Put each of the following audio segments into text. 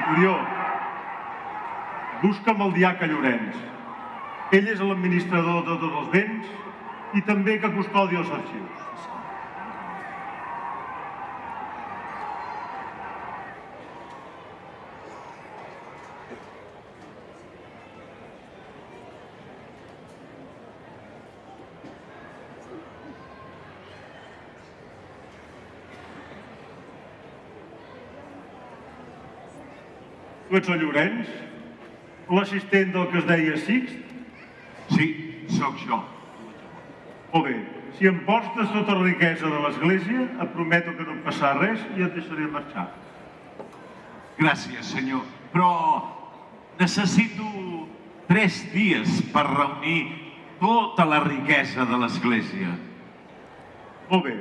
Centurió, busca'm el diaca Llorenç. Ell és l'administrador de tots els béns i també que custodia els arxius. Tu ets el Llorenç? L'assistent del que es deia Sixt? Sí, sóc jo. Molt bé. Si em portes tota la riquesa de l'església, et prometo que no em passarà res i et deixaré marxar. Gràcies, senyor. Però necessito 3 dies per reunir tota la riquesa de l'església. Molt bé.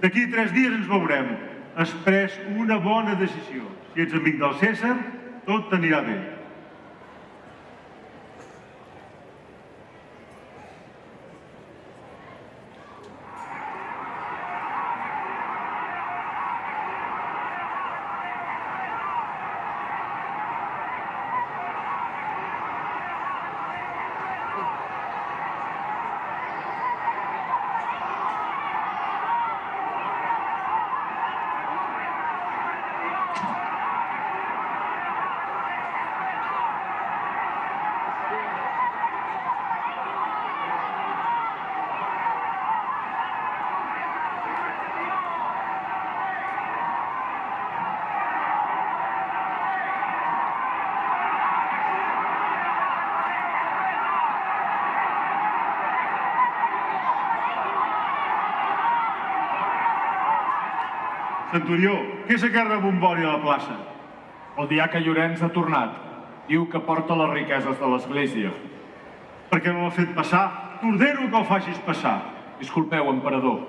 D'aquí 3 dies ens veurem. Has pres una bona decisió. Si ets amic del Cèsar, tot t'anirà bé. Centurió, què és aquesta rebombòria a la plaça? El diaca Llorenç ha tornat. Diu que porta les riqueses de l'església. Per què no l'ha fet passar? T'ordeno que el facis passar. Disculpeu, emperador.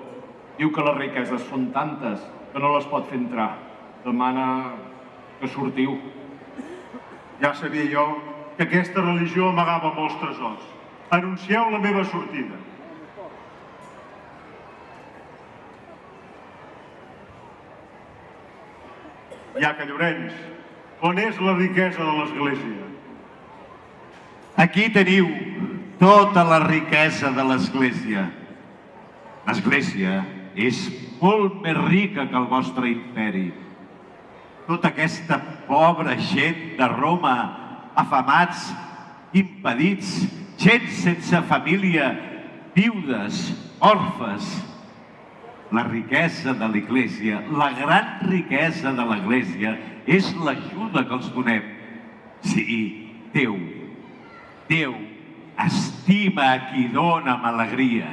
Diu que les riqueses són tantes que no les pot fer entrar. Demana que sortiu. Ja sabia jo que aquesta religió amagava molts tresors. Anuncieu la meva sortida. Diaca Llorenç, on és la riquesa de l'església? Aquí teniu tota la riquesa de l'església. L'església és molt més rica que el vostre imperi. Tota aquesta pobra gent de Roma, afamats, impedits, gent sense família, viudes, orfes. La riquesa de l'Església, la gran riquesa de l'Església, és l'ajuda que els donem. Sí, Déu estima a qui dona amb alegria.